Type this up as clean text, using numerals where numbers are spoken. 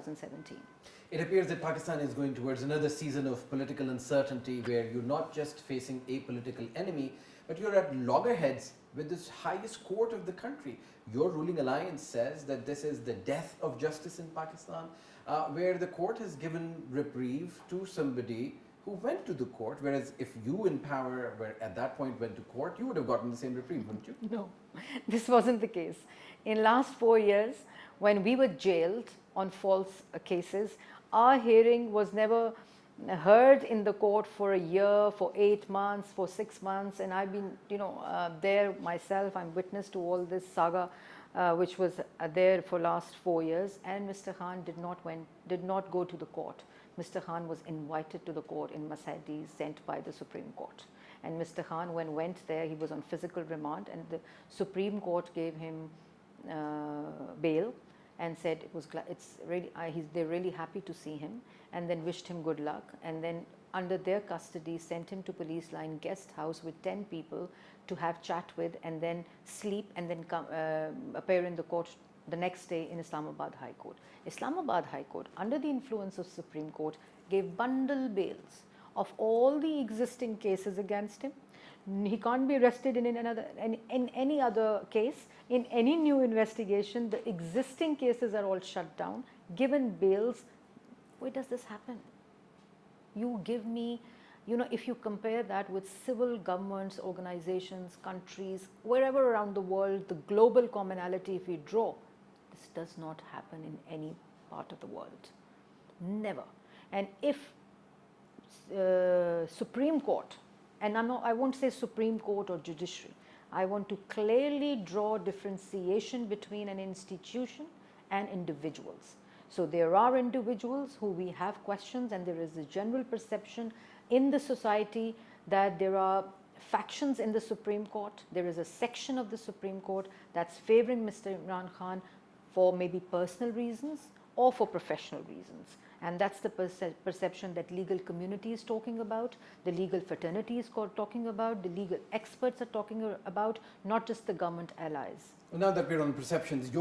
2017. It appears that Pakistan is going towards another season of political uncertainty where you're not just facing a political enemy, but you're at loggerheads with this highest court of the country. Your ruling alliance says that this is the death of justice in Pakistan, where the court has given reprieve to somebody who went to the court, whereas if you in power were at that point went to court, you would have gotten the same reprieve, wouldn't you? No, this wasn't the case. In last 4 years, when we were jailed on false cases, our hearing was never heard in the court for a year, for 8 months, for 6 months, and I've been, there myself. I'm witness to all this saga, which was there for last 4 years. And Mr. Khan did not go to the court. Mr. Khan was invited to the court in Mercedez, sent by the Supreme Court. And Mr. Khan, when went there, he was on physical remand, and the Supreme Court gave him bail and said they're really happy to see him, and then wished him good luck, and then under their custody sent him to police line guest house with 10 people to have chat with, and then sleep, and then come appear in the court the next day in Islamabad High Court. Islamabad High Court, under the influence of Supreme Court, gave bundle bails of all the existing cases against him. He can't be arrested in any other case. In any new investigation, the existing cases are all shut down, given bails. Where does this happen? You give me, if you compare that with civil governments, organizations, countries, wherever around the world, the global commonality, if we draw, this does not happen in any part of the world. Never. And if Supreme Court, and I won't say Supreme Court or judiciary, I want to clearly draw differentiation between an institution and individuals. So there are individuals who we have questions, and there is a general perception in the society that there are factions in the Supreme Court. There is a section of the Supreme Court that's favoring Mr. Imran Khan for maybe personal reasons or for professional reasons. And that's the perception that legal community is talking about, the legal fraternity is talking about, the legal experts are talking about, not just the government allies. Well, now that we're on perceptions,